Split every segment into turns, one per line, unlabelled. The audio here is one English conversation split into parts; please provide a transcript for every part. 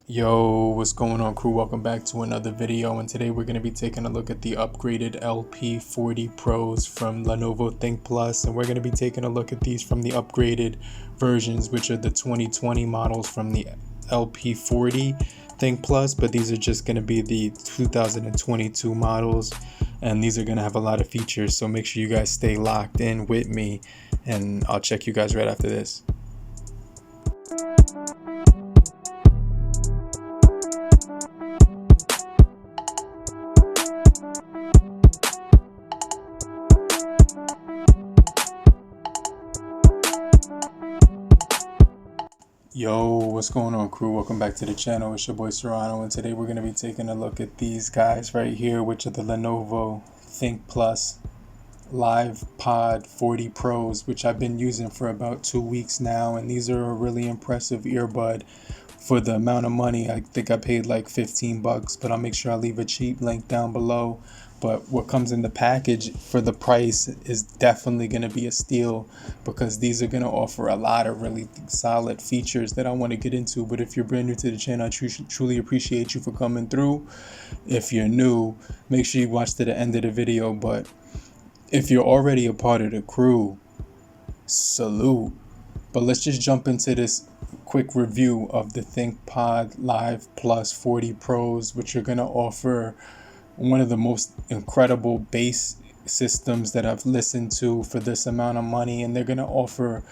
Yo, what's going on, crew? Welcome back to another video, and today we're going to be taking a look at the upgraded LP40 Pros from Lenovo ThinkPlus, and we're going to be taking a look at these from the upgraded versions, which are the 2020 models from the LP40 ThinkPlus, but these are just going to be the 2022 models, and these are going to have a lot of features, so make sure you guys stay locked in with me, and I'll check you guys right after this. Yo, what's going on, crew? Welcome back to the channel. It's your boy Cyrano, and today we're going to be taking a look at these guys right here, which are the Lenovo ThinkPlus Livepods 40 Pros, which I've been using for about 2 weeks now, and these are a really impressive earbud for the amount of money. I think I paid like 15 bucks, but I'll make sure I leave a cheap link down below. But what comes in the package for the price is definitely going to be a steal, because these are going to offer a lot of really solid features that I want to get into. But if you're brand new to the channel, I truly appreciate you for coming through. If you're new, make sure you watch to the end of the video. But if you're already a part of the crew, salute. But let's just jump into this quick review of the ThinkPod Livepods 40 Pros, which are going to offer one of the most incredible bass systems that I've listened to for this amount of money. And they're going to offer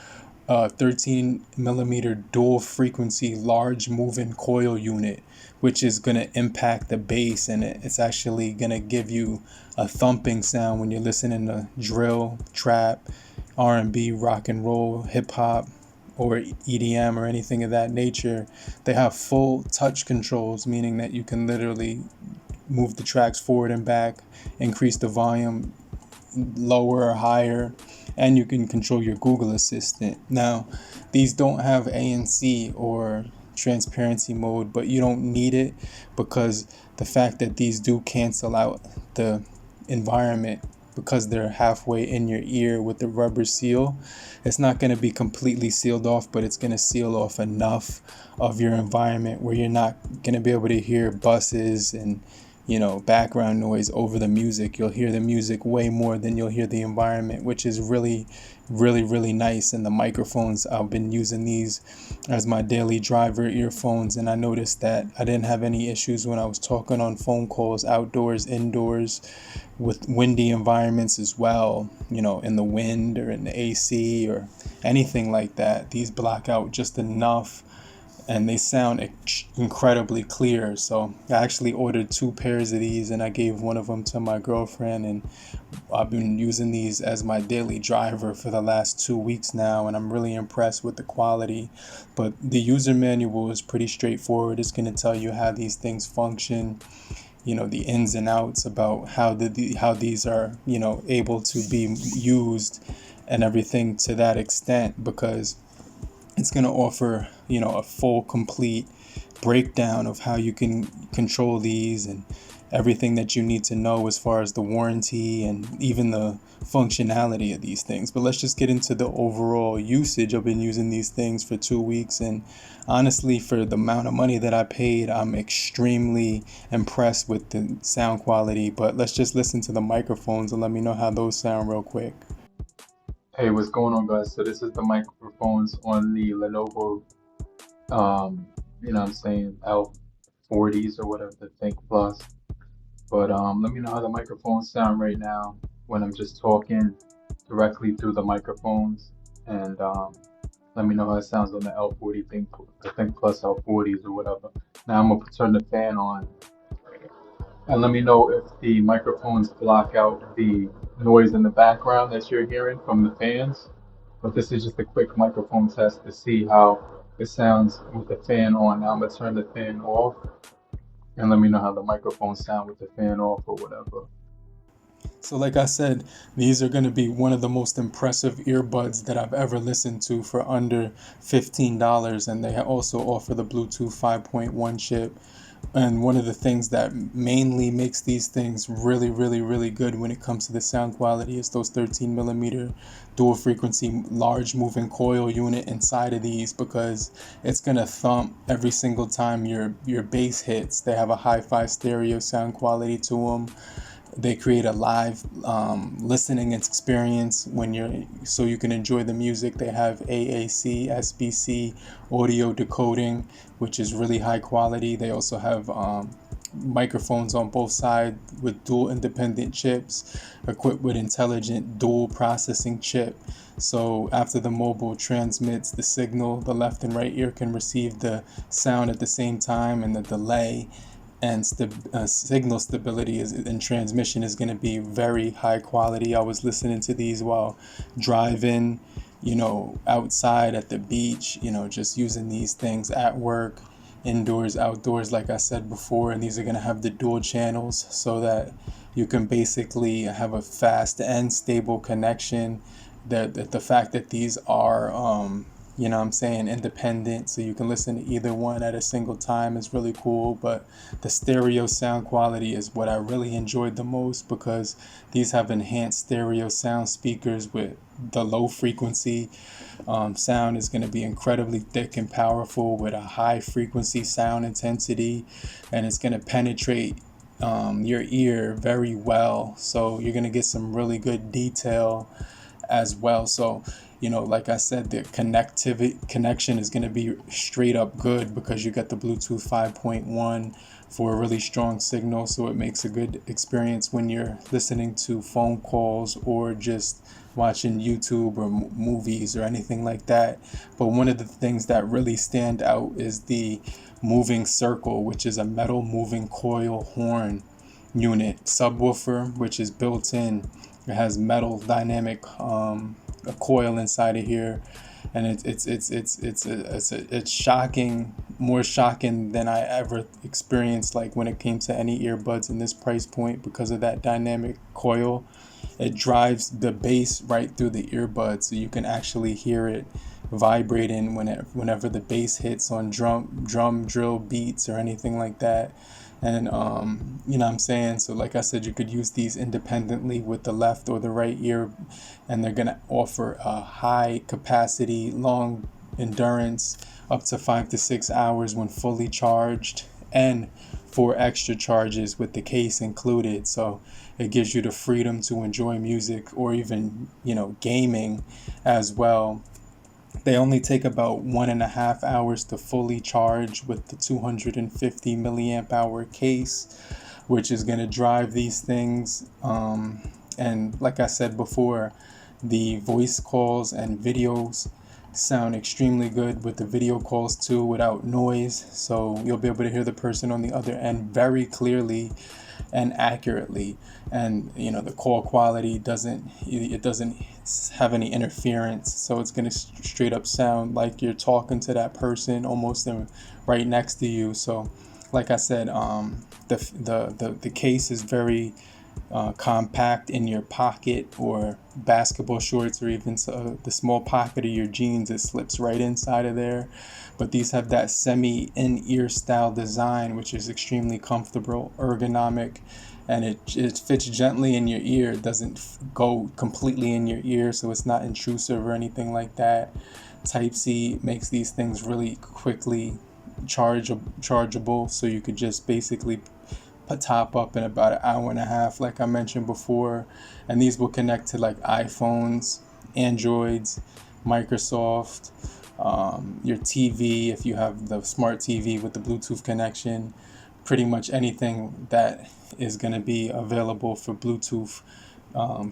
a 13mm dual frequency large moving coil unit, which is going to impact the bass, and it's actually going to give you a thumping sound when you're listening to drill, trap, R&B, rock and roll, hip hop, or EDM or anything of that nature. They have full touch controls, meaning that you can literally move the tracks forward and back, increase the volume, lower or higher, and you can control your Google Assistant. Now, these don't have ANC or transparency mode, but you don't need it, because the fact that these do cancel out the environment, because they're halfway in your ear with the rubber seal, it's not going to be completely sealed off, but it's going to seal off enough of your environment where you're not going to be able to hear buses and background noise over the music. You'll hear the music way more than you'll hear the environment, which is really nice. And the microphones, I've been using these as my daily driver earphones, and I noticed that I didn't have any issues when I was talking on phone calls, outdoors, indoors, with windy environments as well, in the wind or in the AC or anything like that. These block out just enough, and they sound incredibly clear. So I actually ordered 2 pairs of these, and I gave one of them to my girlfriend, and I've been using these as my daily driver for the last 2 weeks now, and I'm really impressed with the quality. But the user manual is pretty straightforward. It's going to tell you how these things function, the ins and outs about how these are able to be used and everything to that extent, because it's going to offer a full complete breakdown of how you can control these and everything that you need to know as far as the warranty and even the functionality of these things. But let's just get into the overall usage. I've been using these things for 2 weeks, and honestly, for the amount of money that I paid, I'm extremely impressed with the sound quality. But let's just listen to the microphones and let me know how those sound real quick. Hey, what's going on, guys? So this is the microphones on the Lenovo, L40s or whatever, the ThinkPlus. But let me know how the microphones sound right now when I'm just talking directly through the microphones, and let me know how it sounds on the L40 the ThinkPlus L40s or whatever. Now I'm gonna turn the fan on, and let me know if the microphones block out the noise in the background that you're hearing from the fans. But this is just a quick microphone test to see how it sounds with the fan on. Now I'm gonna turn the fan off, and let me know how the microphones sound with the fan off or whatever. So like I said, these are going to be one of the most impressive earbuds that I've ever listened to for under $15, and they also offer the Bluetooth 5.1 chip, And one of the things that mainly makes these things really, really, really good when it comes to the sound quality is those 13 millimeter dual frequency large moving coil unit inside of these, because it's gonna thump every single time your bass hits. They have a hi-fi stereo sound quality to them. They create a live listening experience when so you can enjoy the music. They have AAC, SBC audio decoding, which is really high quality. They also have microphones on both sides with dual independent chips, equipped with intelligent dual processing chip. So after the mobile transmits the signal, the left and right ear can receive the sound at the same time, and the delay and signal stability in transmission is going to be very high quality. I was listening to these while driving, outside at the beach, just using these things at work, indoors, outdoors, like I said before. And these are going to have the dual channels so that you can basically have a fast and stable connection. The fact that these are independent, so you can listen to either one at a single time is really cool. But the stereo sound quality is what I really enjoyed the most, because these have enhanced stereo sound speakers with the low frequency sound is going to be incredibly thick and powerful with a high frequency sound intensity, and it's going to penetrate your ear very well. So you're going to get some really good detail as well. So, like I said, the connection is going to be straight up good, because you got the Bluetooth 5.1 for a really strong signal. So it makes a good experience when you're listening to phone calls or just watching YouTube or movies or anything like that. But one of the things that really stand out is the moving circle, which is a metal moving coil horn unit subwoofer, which is built in. It has metal dynamic a coil inside of here, and it's shocking, more shocking than I ever experienced, like when it came to any earbuds in this price point, because of that dynamic coil. It drives the bass right through the earbuds, so you can actually hear it vibrating whenever the bass hits on drum drill beats or anything like that. And what I'm saying? So like I said, you could use these independently with the left or the right ear, and they're going to offer a high capacity, long endurance, up to 5 to 6 hours when fully charged, and 4 extra charges with the case included. So it gives you the freedom to enjoy music, or even, gaming as well. They only take about 1.5 hours to fully charge with the 250 milliamp hour case, which is going to drive these things. And like I said before, the voice calls and videos sound extremely good with the video calls too, without noise. So you'll be able to hear the person on the other end very clearly and accurately. And the call quality doesn't have any interference, so it's going to straight up sound like you're talking to that person almost right next to you. So like I said, the case is very compact in your pocket or basketball shorts, or even the small pocket of your jeans. It slips right inside of there. But these have that semi in-ear style design, which is extremely comfortable, ergonomic, and it fits gently in your ear. It doesn't go completely in your ear, so it's not intrusive or anything like that. Type-C makes these things really quickly chargeable, so you could just basically top up in about an hour and a half, like I mentioned before. And these will connect to like iPhones, Androids, Microsoft, your TV, if you have the smart TV with the Bluetooth connection. Pretty much anything that is going to be available for Bluetooth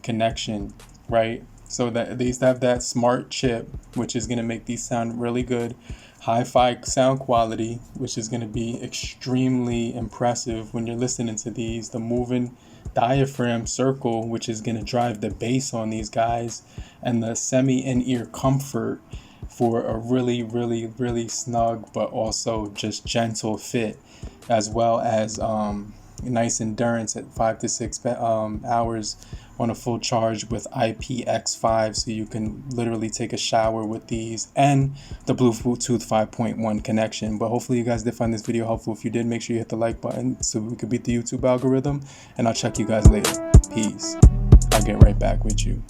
connection, right? So that these have that smart chip, which is going to make these sound really good. Hi-fi sound quality, which is going to be extremely impressive when you're listening to these. The moving diaphragm circle, which is going to drive the bass on these guys. And the semi-in-ear comfort for a really, really, really snug but also just gentle fit, as well as nice endurance at 5 to 6 hours on a full charge with IPX5, so you can literally take a shower with these, and the Bluetooth 5.1 connection. But hopefully you guys did find this video helpful. If you did, make sure you hit the like button so we could beat the YouTube algorithm, and I'll check you guys later. Peace. I'll get right back with you.